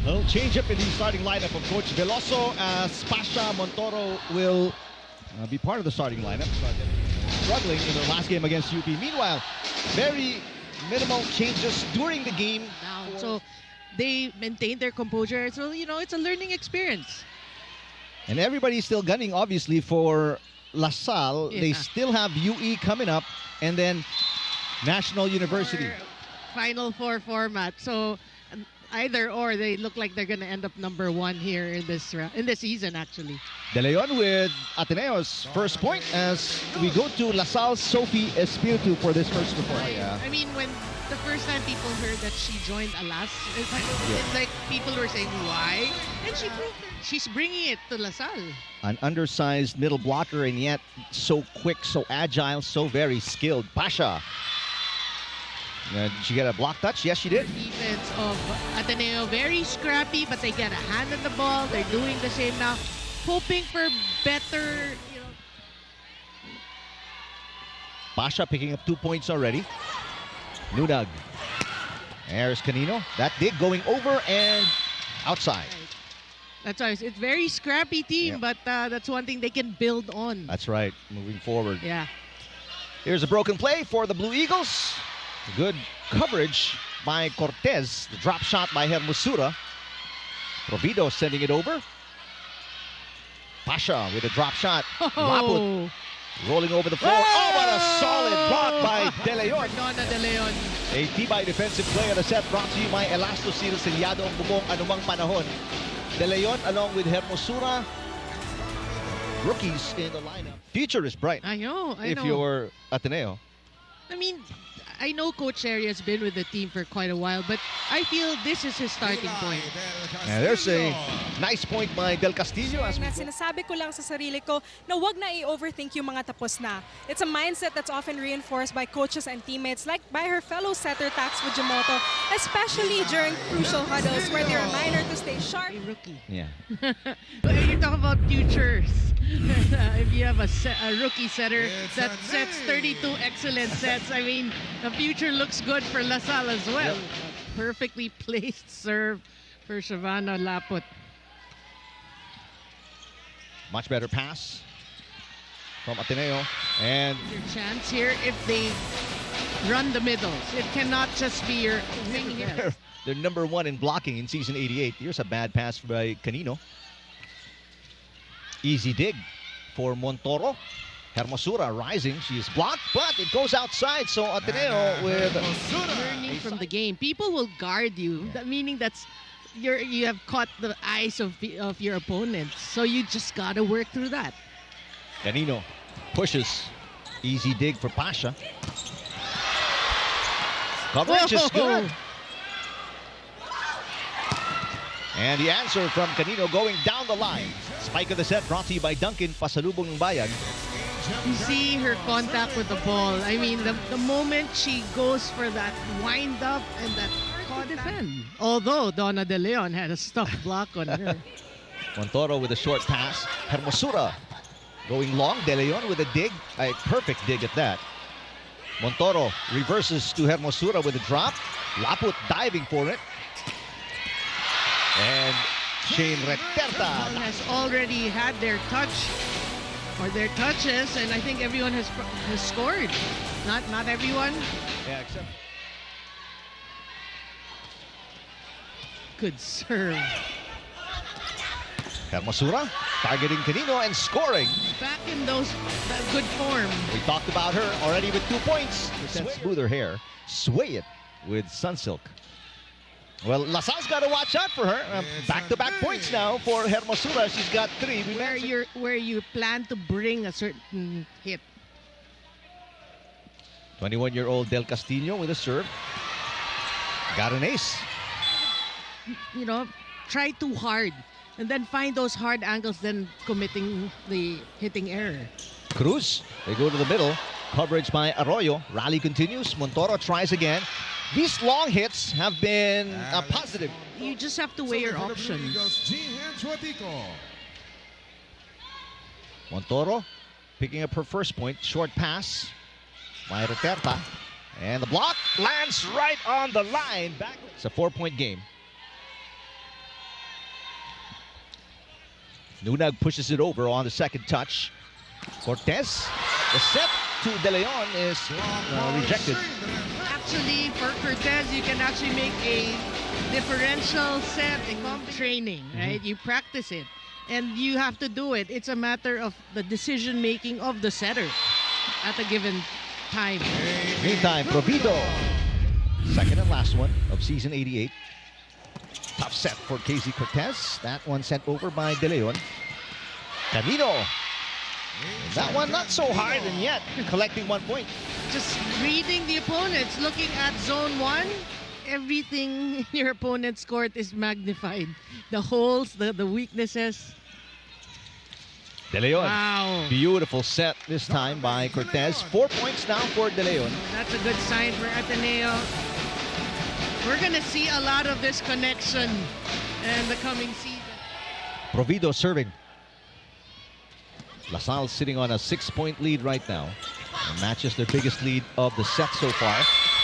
Little change up in the starting lineup of Coach Veloso as Pasha Montoro will be part of the starting lineup. Struggling in their last game against UP. Meanwhile, very minimal changes during the game. So they maintain their composure. So, you know, it's a learning experience. And everybody's still gunning, obviously, for LaSalle. Yeah. They still have UE coming up, and then National University. Final four format. So either or, they look like they're going to end up #1 here in this season, actually. De Leon with Ateneo's first point as we go to LaSalle's Sophie Espiritu for this first report. I mean, when the first time people heard that she joined Alas, it's like people were saying, why? And she proved it. She's bringing it to LaSalle. An undersized middle blocker, and yet so quick, so agile, so very skilled. Pasha. Did she get a block touch? Yes, she did. Defense of Ateneo, very scrappy, but they get a hand on the ball. They're doing the same now, hoping for better. You know. Pasha picking up 2 points already. Nunag. There's Canino. That dig going over and outside. That's why it's very scrappy team, but that's one thing they can build on. That's right, moving forward. Yeah. Here's a broken play for the Blue Eagles. Good coverage by Cortez. The drop shot by Hermosura. Provido sending it over. Pasha with a drop shot. Laput rolling over the floor. Oh, what a solid block by De Leon. De Leon. A tibay defensive play of the set brought to you by Elastosil, Selyado ang bubong anumang panahon. De Leon along with Hermosura. Rookies in the lineup. Future is bright. I know. If you're Ateneo. I mean, I know Coach Sherry has been with the team for quite a while, but I feel this is his starting point. And there's a nice point by Del Castillo. Sinasabi ko lang sa sarili ko na wag na i-overthink yung mga tapos na. It's a mindset that's often reinforced by coaches and teammates, like by her fellow setter Tax Fujimoto, especially during crucial huddles where they remind her to stay sharp. A rookie. Yeah. You talk about futures. If you have a rookie setter that sets 32 excellent sets, I mean, the future looks good for LaSalle as well. Yep. Perfectly placed serve for Shavana Laput. Much better pass from Ateneo. And your chance here if they run the middles. It cannot just be your wing here. They're #1 in blocking in season 88. Here's a bad pass by Canino. Easy dig for Montoro. Hermosura rising. She is blocked, but it goes outside. So Ateneo with learning from the game. People will guard you. That meaning that's you have caught the eyes of your opponents. So you just gotta work through that. Canino pushes. Easy dig for Pasha. Coverage is good. And the answer from Canino going down the line. Spike of the set brought to you by Duncan, pasalubong ng bayan. You see her contact with the ball. I mean, the moment she goes for that wind up and that defend. Although Donna De Leon had a stuffed block on her. Montoro with a short pass. Hermosura going long. De Leon with a dig. A perfect dig at that. Montoro reverses to Hermosura with a drop. Laput diving for it. And Shane Reterta has already had their touch or their touches, and I think everyone has scored. Not everyone. Yeah, except good serve. Hermosura targeting Canino and scoring. Back in those good form. We talked about her already with 2 points. Smoother hair. Sway it with Sunsilk. Well, LaSalle's got to watch out for her. Back-to-back points now for Hermosura. She's got 3. Where you plan to bring a certain hit. 21-year-old Del Castillo with a serve. Got an ace. You know, try too hard and then find those hard angles, then committing the hitting error. Cruz, they go to the middle. Coverage by Arroyo. Rally continues. Montoro tries again. These long hits have been positive. You just have to weigh your options. Montoro picking up her first point. Short pass by Roterta. And the block lands right on the line. Back. It's a 4-point game. Nunag pushes it over on the second touch. Cortez, the set to De Leon is rejected. Actually, for Cortez, you can actually make a differential set in training, right? You practice it, and you have to do it. It's a matter of the decision-making of the setter at a given time. Meantime, Provido, second and last one of season 88. Tough set for Casey Cortez. That one sent over by De Leon. Camino. That one not so hard, and yet collecting 1 point. Just reading the opponents, looking at zone 1, everything in your opponent's court is magnified. The holes, the weaknesses. De Leon. Wow. Beautiful set this time by Cortez. 4 points now for De Leon. That's a good sign for Ateneo. We're going to see a lot of this connection in the coming season. Provido serving. LaSalle sitting on a 6-point lead right now. And matches their biggest lead of the set so far.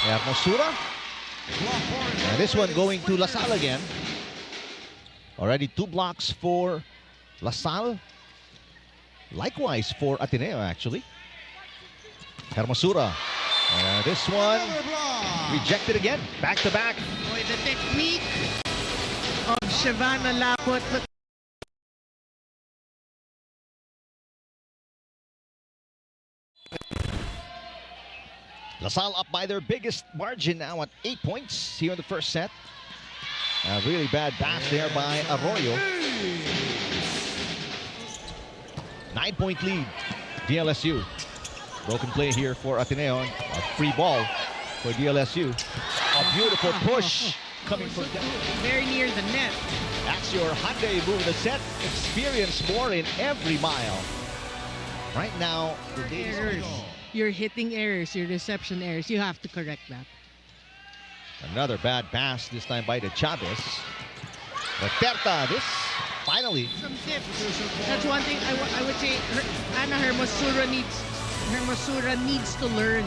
They have Mosura. And this one going to LaSalle again. Already 2 blocks for LaSalle. Likewise for Ateneo, actually. Hermosura. This one rejected again. Back to back. Boy, the technique of Shavana Laput. LaSalle up by their biggest margin now at 8 points here in the first set. A really bad pass there by Arroyo. 9-point lead, DLSU. Broken play here for Ateneo. A free ball for DLSU. A beautiful push coming from them. Very near the net. That's your Hyundai move of the set. Experience more in every mile. Right now, the Errors. You're hitting errors, your reception errors. You have to correct that. Another bad pass, this time by the Chavez. But Terta, this finally. Some tips. That's one thing I would say. Ana Hermosura needs to learn.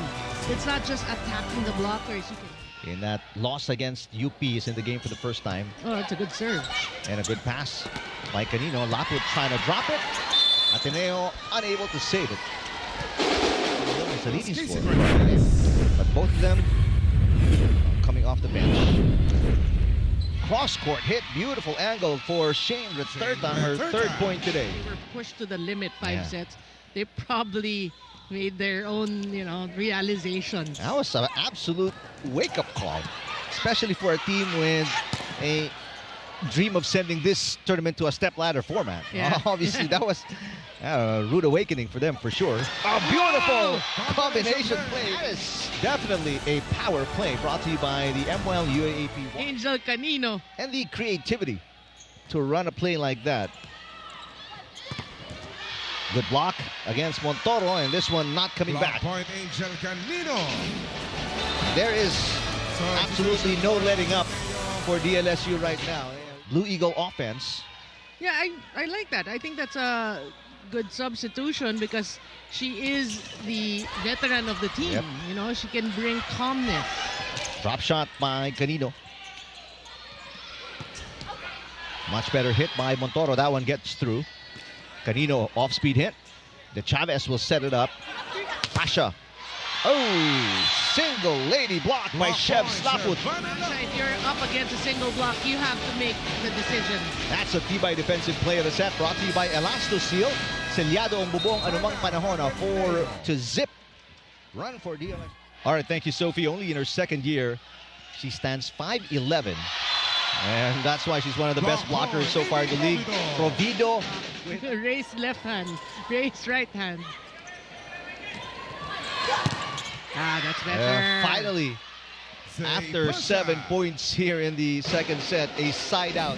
It's not just attacking the blockers. You can. In that loss against UP is in the game for the first time. Oh, that's a good serve. And a good pass by Canino. Laput trying to drop it. Ateneo unable to save it. It's a leading score for Ateneo. But both of them coming off the bench. Cross-court hit. Beautiful angle for Shane Returta, her third point today. They were pushed to the limit 5 sets. They probably made their own, realizations. That was an absolute wake-up call, especially for a team with a dream of sending this tournament to a step-ladder format. Yeah. Obviously, that was a rude awakening for them, for sure. A beautiful combination play. That is definitely a power play brought to you by the MWell UAAP. Angel Canino. And the creativity to run a play like that. Good block against Montoro, and this one not coming back. Point Angel Canino. There is absolutely no letting up for DLSU right now. Blue Eagle offense. Yeah, I like that. I think that's a good substitution because she is the veteran of the team. Yep. She can bring calmness. Drop shot by Canino. Much better hit by Montoro. That one gets through. Canino off-speed hit. The Chavez will set it up. Pasha. Oh, single lady block by Shev Slaput. If you're up against a single block, you have to make the decision. That's a Tibay defensive play of the set, brought to you by Elasto Seal. Selyado ang bubong anumang panahon to zip. Run for DLSU. All right, thank you, Sophie. Only in her second year, she stands 5'11". And that's why she's one of the best blockers so far in the league. Provido. Raise left hand, raise right hand. That's better. Finally, after 7 points here in the second set, a side out.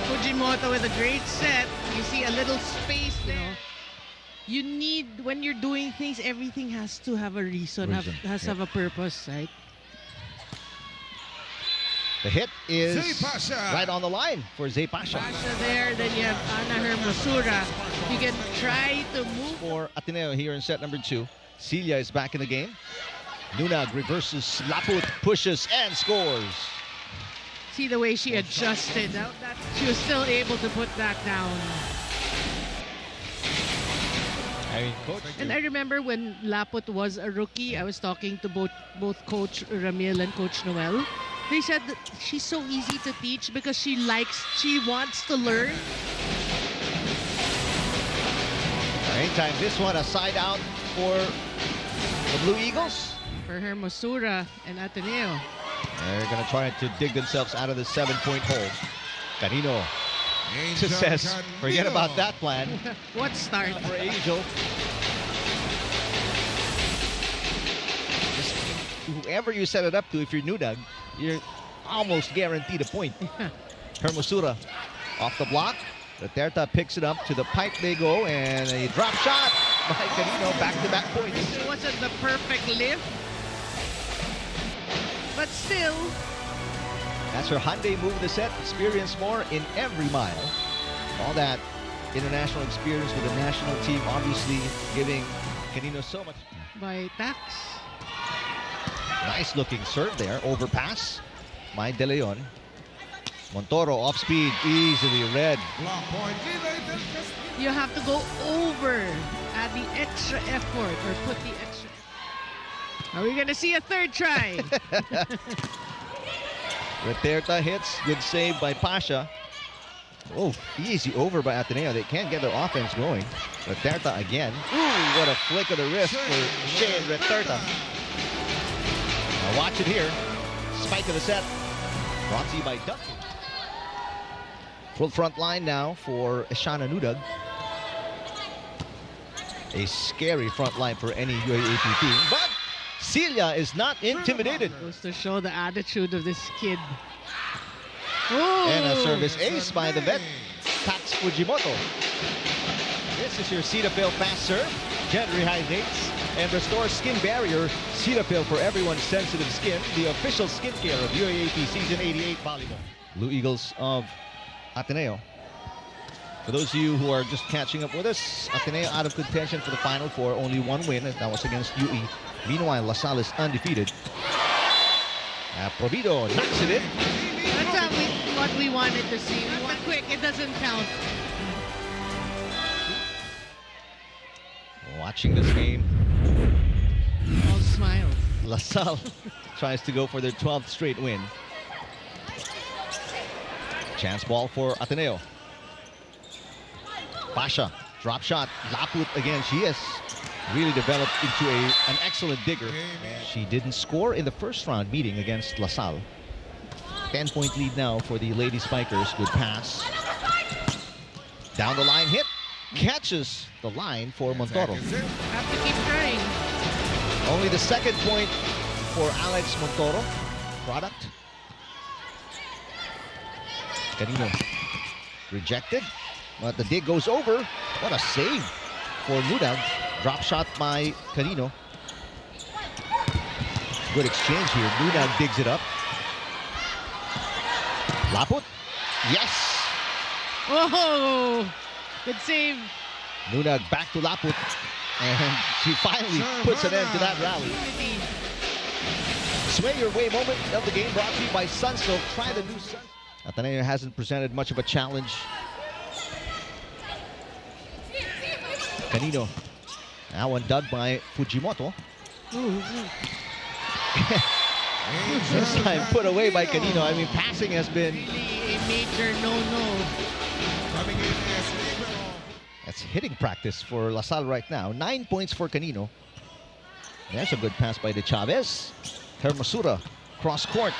Fujimoto with a great set. You see a little space there. You need, when you're doing things, everything has to have a reason, has to have a purpose, right? The hit is right on the line for Zay Pasha. Pasha there, then you have Ana Hermosura. You can try to move. For Ateneo here in set number 2. Celia is back in the game. Nunag reverses, Laput pushes and scores. See the way she adjusted. She was still able to put that down. I mean, coach. And I remember when Laput was a rookie, I was talking to both Coach Ramil and Coach Noel. They said that she's so easy to teach because she wants to learn. Anytime this one, a side out for the Blue Eagles. For her Mosura and Ateneo. They're going to try to dig themselves out of the 7-point hole. Canino just says, forget about that plan. What start? For Angel. Just, whoever you set it up to, if you're Nudag, you're almost guaranteed a point. Hermosura off the block. Duterte picks it up to the pipe they go, and a drop shot by Canino, back-to-back points. It wasn't the perfect lift, but still. That's her Hyundai move of the set. Experience more in every mile. All that international experience with the national team, obviously giving Canino so much. By Tax. Nice looking serve there. Overpass by De Leon. Montoro off speed, easily read. You have to go over, add the extra effort, or put the extra effort. Are we going to see a third try? Duterte hits, good save by Pasha. Oh, easy over by Ateneo. They can't get their offense going. Duterte again. Ooh, what a flick of the wrist for Shane Duterte. Now watch it here. Spike of the set. Brought to you by Duncan. Full front line now for Ishana Nudag. A scary front line for any UAAP team. But Celia is not intimidated. Goes to show the attitude of this kid. Ooh. And a service ace by the vet, Tax Fujimoto. This is your Cetaphil fast serve. Gently hydrates and restores skin barrier. Cetaphil for everyone's sensitive skin. The official skincare of UAAP Season 88 Volleyball. Blue Eagles of Ateneo. For those of you who are just catching up with us, Ateneo out of contention for the Final Four. Only one win. That was against UE. Meanwhile, La Salle is undefeated. Provido knocks it in. That's what we wanted to see. We want quick. It doesn't count. Watching this game. All smiles. La Salle tries to go for their 12th straight win. Chance ball for Ateneo. Pasha, drop shot. Laput again. She has really developed into an excellent digger. She didn't score in the first round meeting against La Salle. 10-point lead now for the Lady Spikers. Good pass. Down the line hit. Catches the line for Montoro. Have to keep trying. Only the second point for Alex Montoro. Product. Canino rejected, but the dig goes over. What a save for Nudag. Drop shot by Canino. Good exchange here. Nudag digs it up. Laput. Yes. Oh, good save. Nudag back to Laput. And she finally puts an end to that rally. Sway your way moment of the game brought to you by Sunsilk. Try the new Sun. Ateneo hasn't presented much of a challenge. Canino. Now one dug by Fujimoto. This time put away by Canino. I mean, passing has been Really a major no-no. That's hitting practice for La Salle right now. 9 points for Canino. There's a good pass by De Chavez. Hermosura, cross court.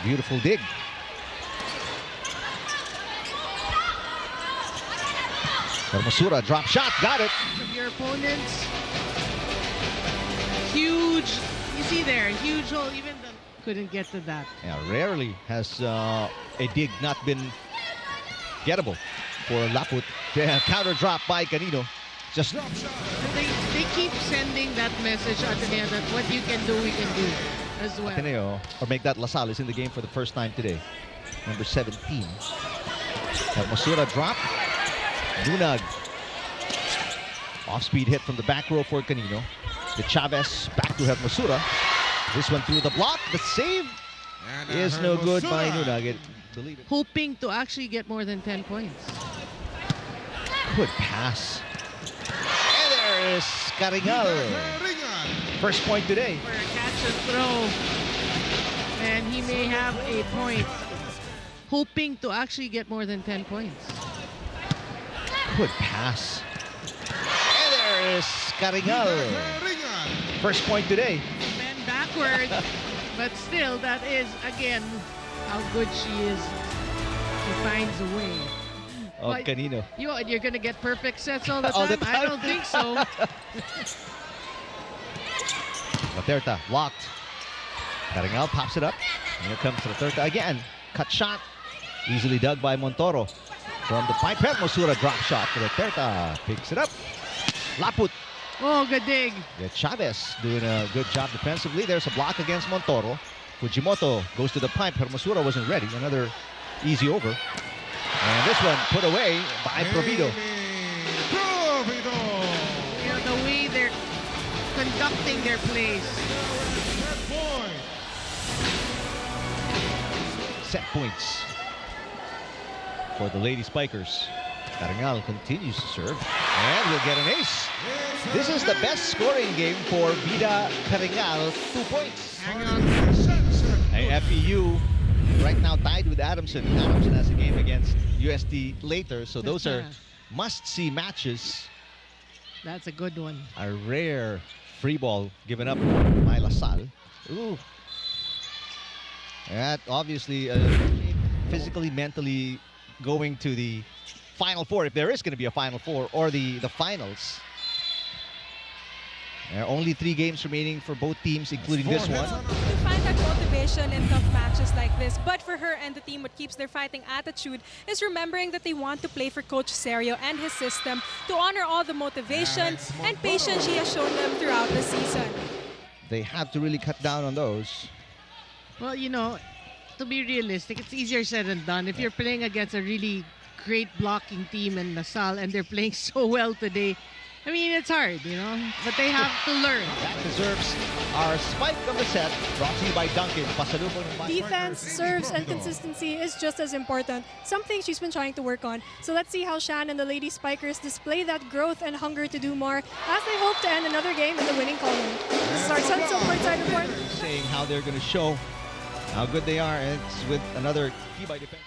Beautiful dig. Hermosura, drop shot, got it. Of your opponents. Huge, you see there, huge hole. Even the couldn't get to that. Yeah, rarely has a dig not been gettable for Laput. Yeah, counter drop by Canino. Just They keep sending that message, Ateneo, that what you can do, we can do as well. Ateneo, or make that La Salle is in the game for the first time today. Number 17. Hermosura drop. Nudag. Off-speed hit from the back row for Canino. De Chavez back to Hermosura. This one through the block. The save is no good by Nuna. Believe it. Hoping to actually get more than 10 points. Good pass. And there is Caringal. First point today. For a catch and throw. And he may have a point. Hoping to actually get more than 10 points. Good pass. And there is Caringal. First point today. And backward. But still, that is, again, how good she is. She finds a way. Oh, But Canino. You're going to get perfect sets all the All the time? I don't think so. Laterta blocked. Caringal pops it up. And here comes Laterta again. Cut shot. Easily dug by Montoro. From the pipe, Hermosura drop shot. Laterta picks it up. Laput. Oh, good dig. Yeah, Chavez doing a good job defensively. There's a block against Montoro. Fujimoto goes to the pipe. Hermosura wasn't ready. Another easy over. And this one put away by Provido. You know, the way they're conducting their plays. Set points for the Lady Spikers. Caringal continues to serve and will get an ace. This is the best scoring game for Vida Caringal. 2 points. Hang on. FEU right now tied with Adamson. Adamson has a game against USD later, so those are must-see matches. That's a good one. A rare free ball given up by LaSalle. Ooh. That obviously physically, mentally going to the Final Four, if there is going to be a Final Four, or the finals. There are only 3 games remaining for both teams, including this one. You find that motivation in tough matches like this. But for her and the team, what keeps their fighting attitude is remembering that they want to play for Coach Serio and his system to honor all the motivation and patience he has shown them throughout the season. They have to really cut down on those. Well, you know, to be realistic, it's easier said than done. If you're playing against a really great blocking team in LaSalle and they're playing so well today, I mean, it's hard, you know, but they have to learn. That deserves our spike of the set, brought to you by Duncan. Defense, serves, and consistency is just as important, something she's been trying to work on. So let's see how Shan and the Lady Spikers display that growth and hunger to do more as they hope to end another game in the winning column. This is our Sunsilk Courtside Report. Saying how they're going to show how good they are, and it's with another key by defense.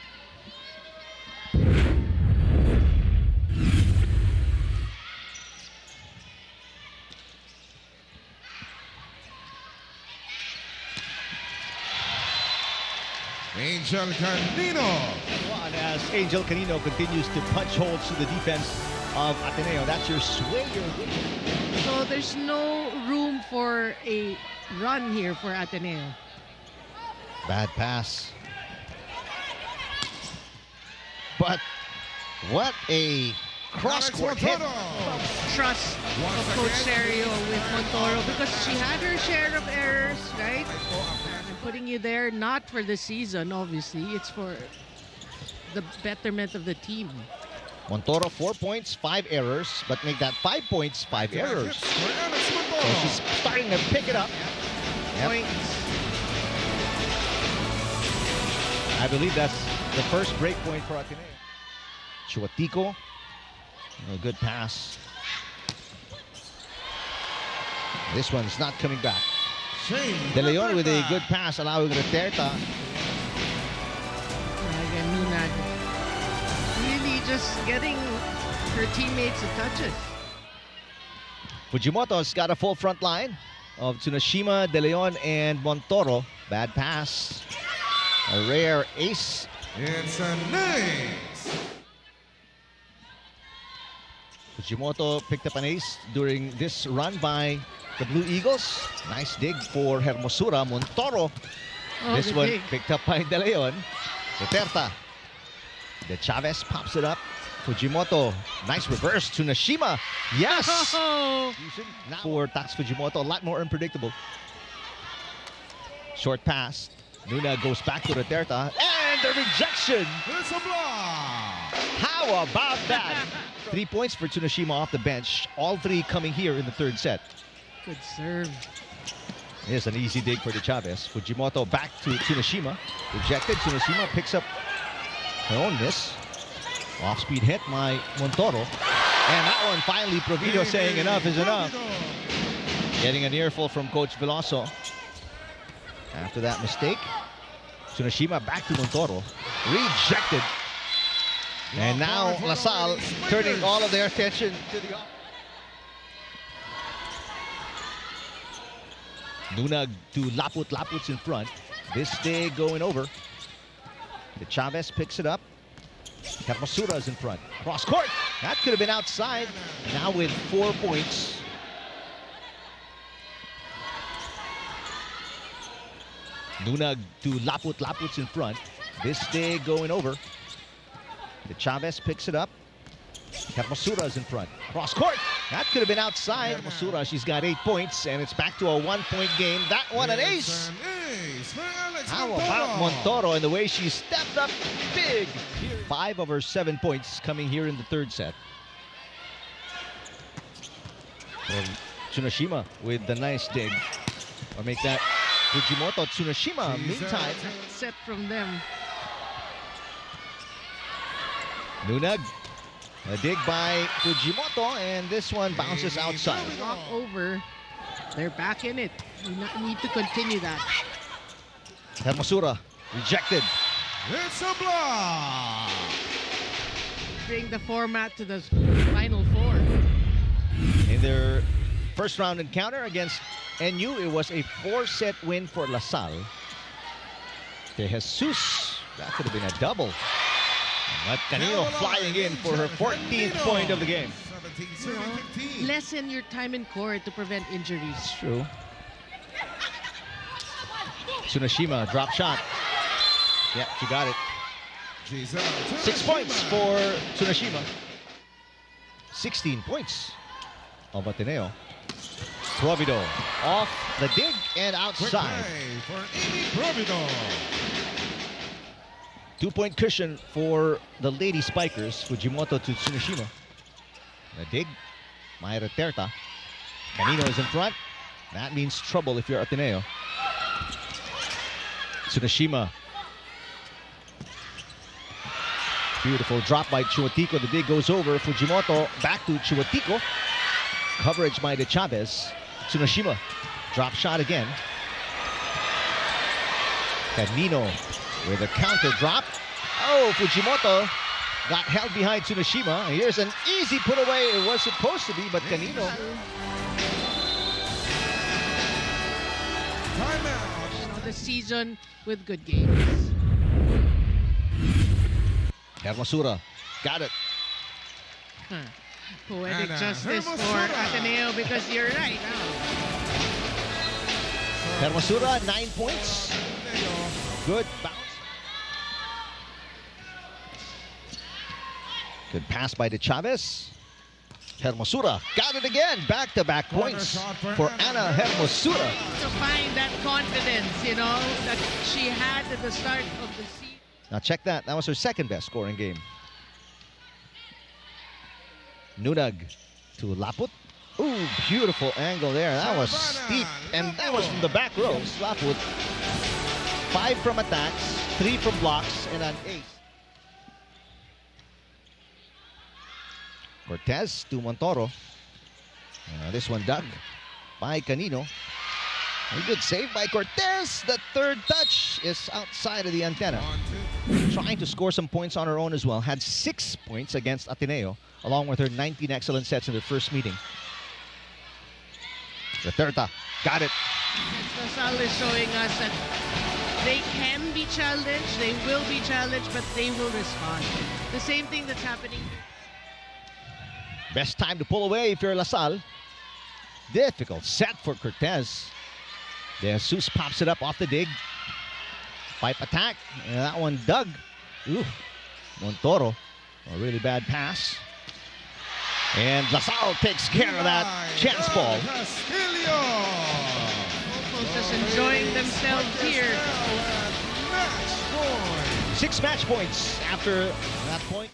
Angel Canino. As Angel Canino continues to punch holes to the defense of Ateneo. That's your sway, your win. So there's no room for a run here for Ateneo. Bad pass. But what a cross-court hit. Trust of Coach Serio with Montoro, because she had her share of errors, right? And putting you there, not for the season, obviously. It's for the betterment of the team. Montoro, 4 points, 5 errors, but make that 5 points, 5 errors. So she's starting to pick it up. Points. I believe that's the first break point for Ateneo. Chuatico, a good pass. This one's not coming back. De Leon with a good pass, allowing Laterta. Again, Nuna really just getting her teammates the touches. Fujimoto's got a full front line of Tsunashima, De Leon, and Montoro. Bad pass. A rare ace. It's a nice. Fujimoto picked up an ace during this run by the Blue Eagles. Nice dig for Hermosura. Montoro. This one picked up by De Leon. Laterta. De Chavez pops it up. Fujimoto. Nice reverse to Nashima. Yes! Oh. For Tax Fujimoto. A lot more unpredictable. Short pass. Nuna goes back to Laterta. And the rejection! It's a block. How about that? 3 points for Tsunashima off the bench. All 3 coming here in the third set. Good serve. Here's an easy dig for the Chavez. Fujimoto back to Tsunoshima. Rejected. Tsunoshima picks up her own miss. Off-speed hit by Montoro. And that one finally, Provido saying enough is enough. Getting an earful from Coach Veloso. After that mistake, Tsunoshima back to Montoro. Rejected. And now LaSalle turning all of their attention to the off. Nunag to Laput. Laput's in front. This day going over. The Chavez picks it up. Hermosura is in front. Cross court. That could have been outside. Now with 4 points. Nunag to Laput. Laput's in front. This day going over. The Chavez picks it up. Hermosura is in front. Cross court. That could have been outside. Hermosura, she's got 8 points, and it's back to a 1-point game. That one an ace. How about Montoro and the way she stepped up big? 5 of her 7 points coming here in the third set. And Tsunoshima with the nice dig. Or make that Fujimoto. Tsunoshima, meantime. Set from them. Nunag. A dig by Fujimoto, and this one bounces outside. Walk over. They're back in it. You need to continue that. Hermosura rejected. It's a block. Bring the format to the final four. In their first round encounter against NU, it was a 4-set win for LaSalle. De Jesus, that could have been a double. But Canino flying in for her 14th point of the game. Lessen your time in court to prevent injuries. It's true. Tsunoshima, drop shot. Yeah, she got it. 6 points for Tsunoshima. 16 points of Ateneo. Provido off the dig and outside. For Amy Provido. 2-point cushion for the Lady Spikers. Fujimoto to Tsunoshima. The dig. Mayra Terta. Canino is in front. That means trouble if you're Ateneo. Tsunoshima. Beautiful drop by Chuatico. The dig goes over. Fujimoto back to Chuatico. Coverage by De Chavez. Tsunoshima. Drop shot again. Canino with a counter drop. Oh, Fujimoto got held behind Tsunoshima. Here's an easy put away. It was supposed to be, but Canino. Timeout. The season with good games. Hermosura got it. Poetic And, justice for Hermosura. Ateneo, because you're right. Hermosura, 9 points. Good bounce. Good pass by De Chavez. Hermosura got it again. Back-to-back points for Ana Hermosura. To find that confidence, you know, that she had at the start of the season. Now check that. That was her second best scoring game. Nunag to Laput. Ooh, beautiful angle there. That was steep, and that was from the back row. Laput. 5 from attacks, 3 from blocks, and an ace. Cortez to Montoro. This one dug by Canino. A good save by Cortez. The third touch is outside of the antenna. Trying to score some points on her own as well. Had 6 points against Ateneo, along with her 19 excellent sets in the first meeting. Reterta got it. LaSalle is showing us that they can be challenged, they will be challenged, but they will respond. The same thing that's happening. Best time to pull away if you're LaSalle. Difficult set for Cortez. De Jesus pops it up off the dig. Pipe attack. And that one dug. Ooh. Montoro. A really bad pass. And LaSalle takes care of that chance ball. Almost just enjoying themselves here. 6 match points after that point.